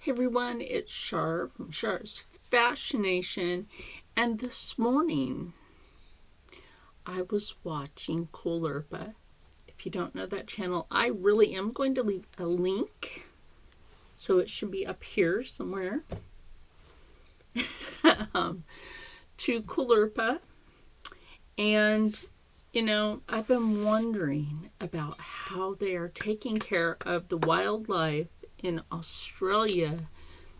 Hey everyone, it's Shar from Shar's Fascination, and this morning I was watching Coolirpa. If you don't know that channel, I really am going to leave a link, so it should be up here somewhere, to Coolirpa. And I've been wondering about how they are taking care of the wildlife in Australia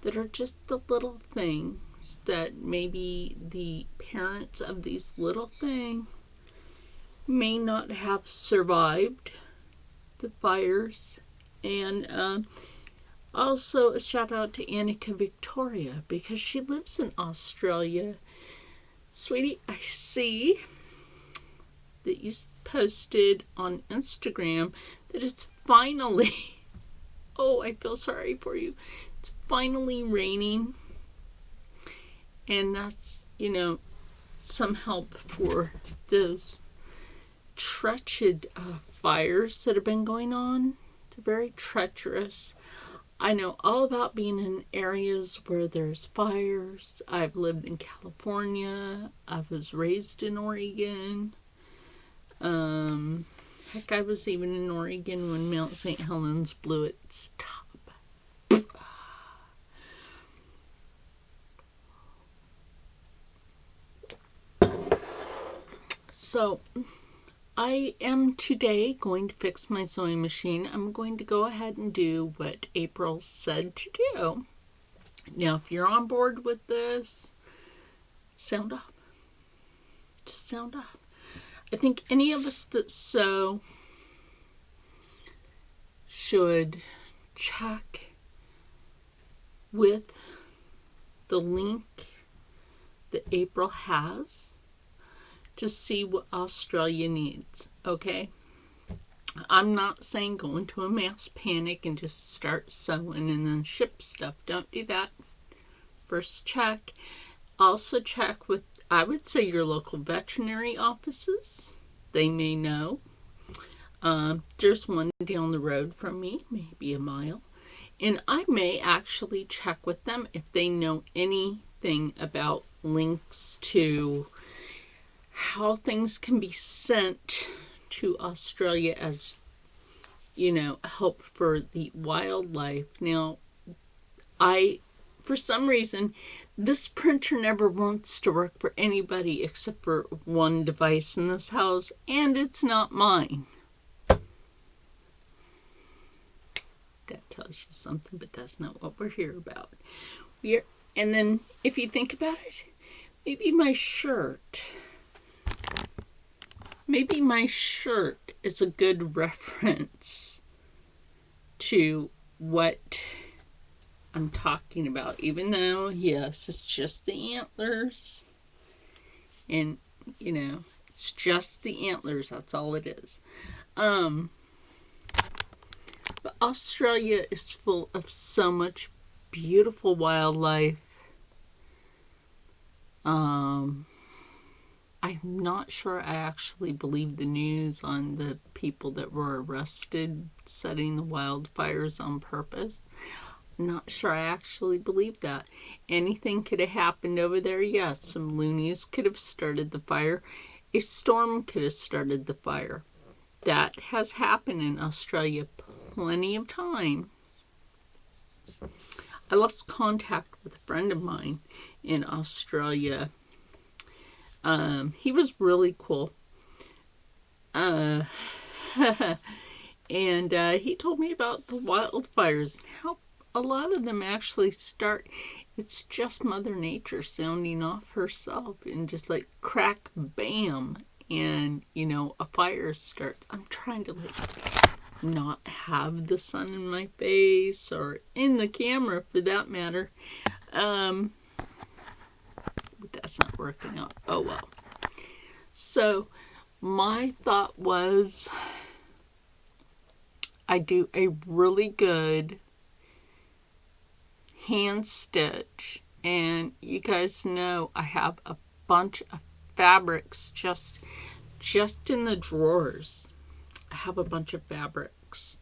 that are just the little things that maybe the parents of these little things may not have survived the fires. And also a shout out to Annika Victoria, because she lives in Australia. Sweetie, I see that you posted on Instagram that it's finally oh, I feel sorry for you. It's finally raining. And that's, some help for those treacherous fires that have been going on. They're very treacherous. I know all about being in areas where there's fires. I've lived in California. I was raised in Oregon. Heck, I was even in Oregon when Mount St. Helens blew its top. So, I am today going to fix my sewing machine. I'm going to go ahead and do what April said to do. Now, if you're on board with this, sound off. Just sound off. I think any of us that sew should check with the link that April has to see what Australia needs, okay? I'm not saying go into a mass panic and just start sewing and then ship stuff. Don't do that. First check. Also check with, I would say, your local veterinary offices. They may know. There's one down the road from me, maybe a mile. And I may actually check with them if they know anything about links to how things can be sent to Australia as, help for the wildlife. Now, for some reason, this printer never wants to work for anybody except for one device in this house, and it's not mine. That tells you something, but that's not what we're here about. And then, if you think about it, maybe my shirt is a good reference to what I'm talking about, even though, yes, it's just the antlers. And, it's just the antlers. That's all it is. But Australia is full of so much beautiful wildlife. I'm not sure I actually believe the news on the people that were arrested setting the wildfires on purpose. Not sure I actually believe that. Anything could have happened over there. Yes, some loonies could have started the fire. A storm could have started the fire. That has happened in Australia plenty of times. I lost contact with a friend of mine in Australia. He was really cool. And he told me about the wildfires and how a lot of them actually start, it's just Mother Nature sounding off herself and just like crack, bam, and, a fire starts. I'm trying to not have the sun in my face or in the camera for that matter. But that's not working out. Oh well. So my thought was I do a really good hand stitch, and you guys know I have a bunch of fabrics just in the drawers. I have a bunch of fabrics,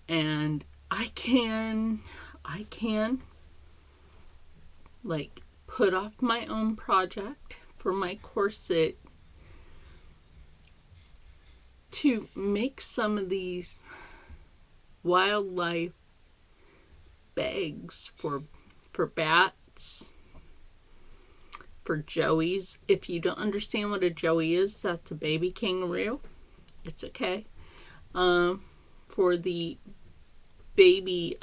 and I can I can, like, put off my own project for my corset to make some of these wildlife bags for bats, for joeys. If you don't understand what a joey is, that's a baby kangaroo. It's okay. For the baby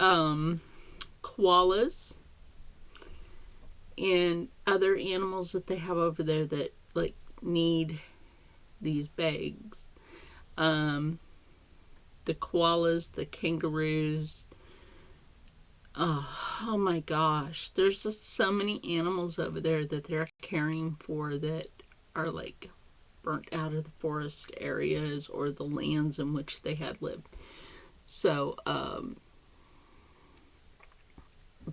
koalas and other animals that they have over there that like need these bags. The koalas, the kangaroos. Oh my gosh, there's just so many animals over there that they're caring for that are like burnt out of the forest areas or the lands in which they had lived. So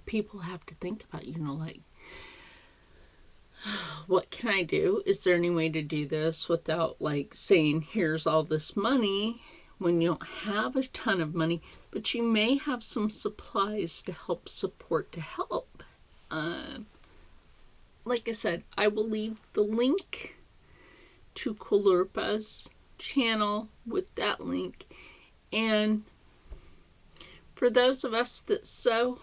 people have to think about, like, what can I do? Is there any way to do this without like saying, here's all this money, when you don't have a ton of money, but you may have some supplies to help support to help. Like I said, I will leave the link to Coolirpa's channel with that link. And for those of us that sew,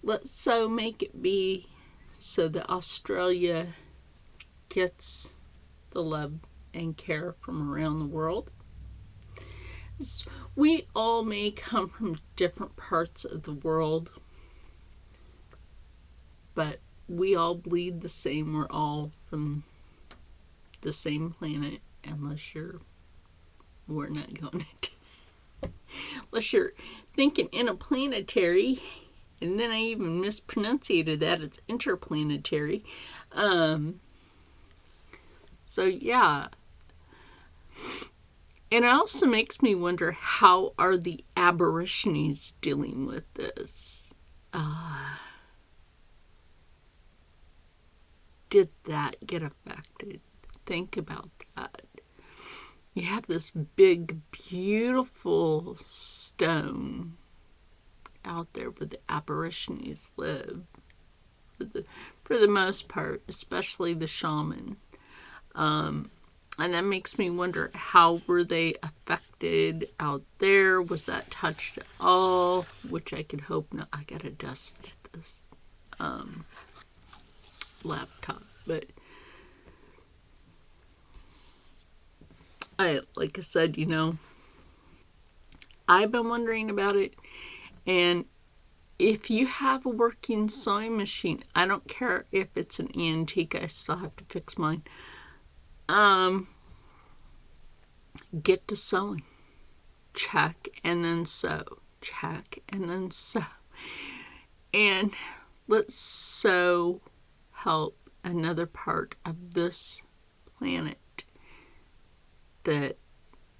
let's sew make it be so that Australia gets the love and care from around the world. We all may come from different parts of the world, but we all bleed the same. We're all from the same planet, unless we're not going into, unless you're thinking interplanetary, and then I even mispronunciated that. It's interplanetary. So yeah. And it also makes me wonder, how are the Aborigines dealing with this? Did that get affected? Think about that. You have this big, beautiful stone out there where the Aborigines live, for the most part, especially the shaman. And that makes me wonder, how were they affected out there? Was that touched at all? Which I could hope not. I gotta dust this laptop, but like I said, I've been wondering about it. And if you have a working sewing machine, I don't care if it's an antique, I still have to fix mine. Get to sewing. Check and then sew. Check and then sew. And let's sew help another part of this planet that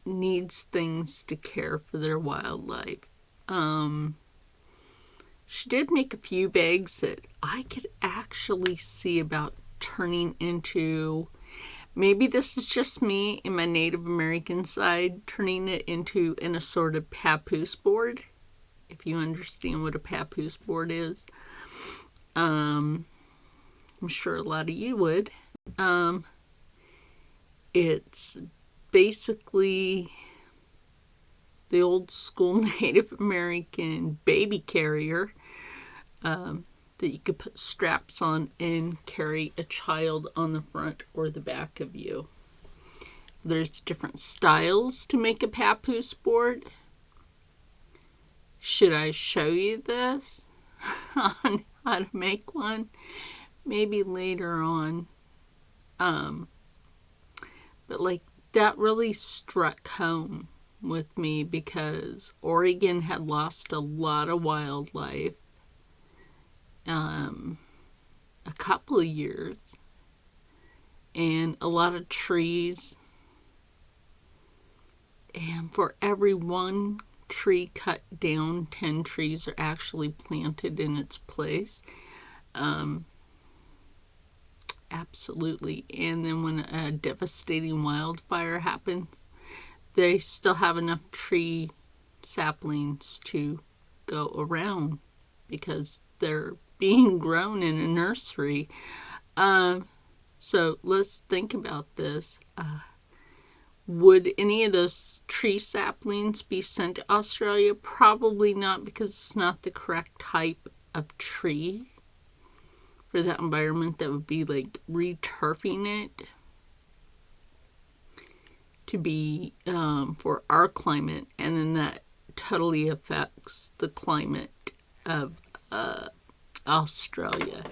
needs things to care for their wildlife. She did make a few bags that I could actually see about turning into, maybe this is just me in my Native American side, turning it into an assorted papoose board, if you understand what a papoose board is. I'm sure a lot of you would. It's basically the old school Native American baby carrier that you could put straps on and carry a child on the front or the back of you. There's different styles to make a papoose board. Should I show you this on how to make one? Maybe later on. But like, that really struck home with me because Oregon had lost a lot of wildlife a couple of years, and a lot of trees, and for every one tree cut down, 10 trees are actually planted in its place. Absolutely. And then when a devastating wildfire happens, they still have enough tree saplings to go around because they're being grown in a nursery. So let's think about this. Would any of those tree saplings be sent to Australia? Probably not, because it's not the correct type of tree for that environment. That would be like re-turfing it to be for our climate, and then that totally affects the climate of Australia.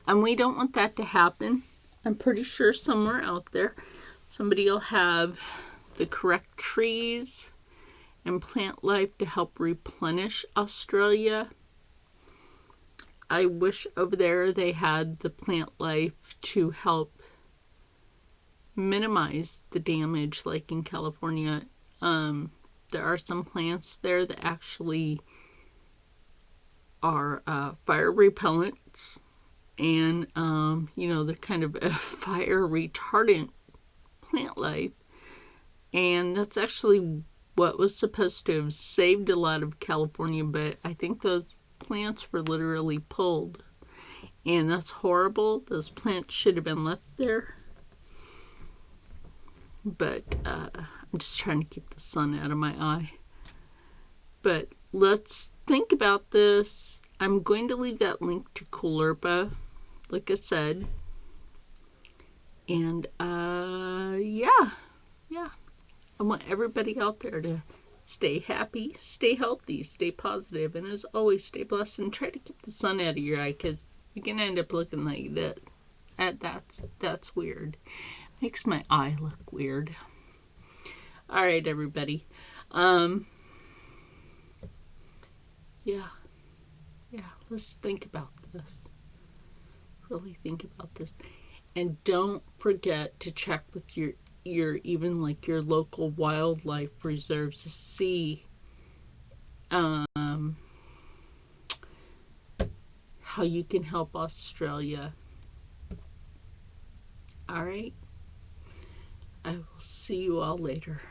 And we don't want that to happen. I'm pretty sure somewhere out there somebody will have the correct trees and plant life to help replenish Australia. I wish over there they had the plant life to help minimize the damage, like in California. There are some plants there that actually are fire repellents, and they're kind of a fire retardant plant life, and that's actually what was supposed to have saved a lot of California, but I think those plants were literally pulled, and that's horrible. Those plants should have been left there, but I'm just trying to keep the sun out of my eye. But let's think about this. I'm going to leave that link to Coolirpa, like I said. And, yeah. I want everybody out there to stay happy, stay healthy, stay positive, and as always, stay blessed, and try to keep the sun out of your eye, because you can end up looking like that. That's weird. Makes my eye look weird. All right, everybody. Yeah, let's think about this. Really think about this. And don't forget to check with your even like your local wildlife reserves to see how you can help Australia. All right. I will see you all later.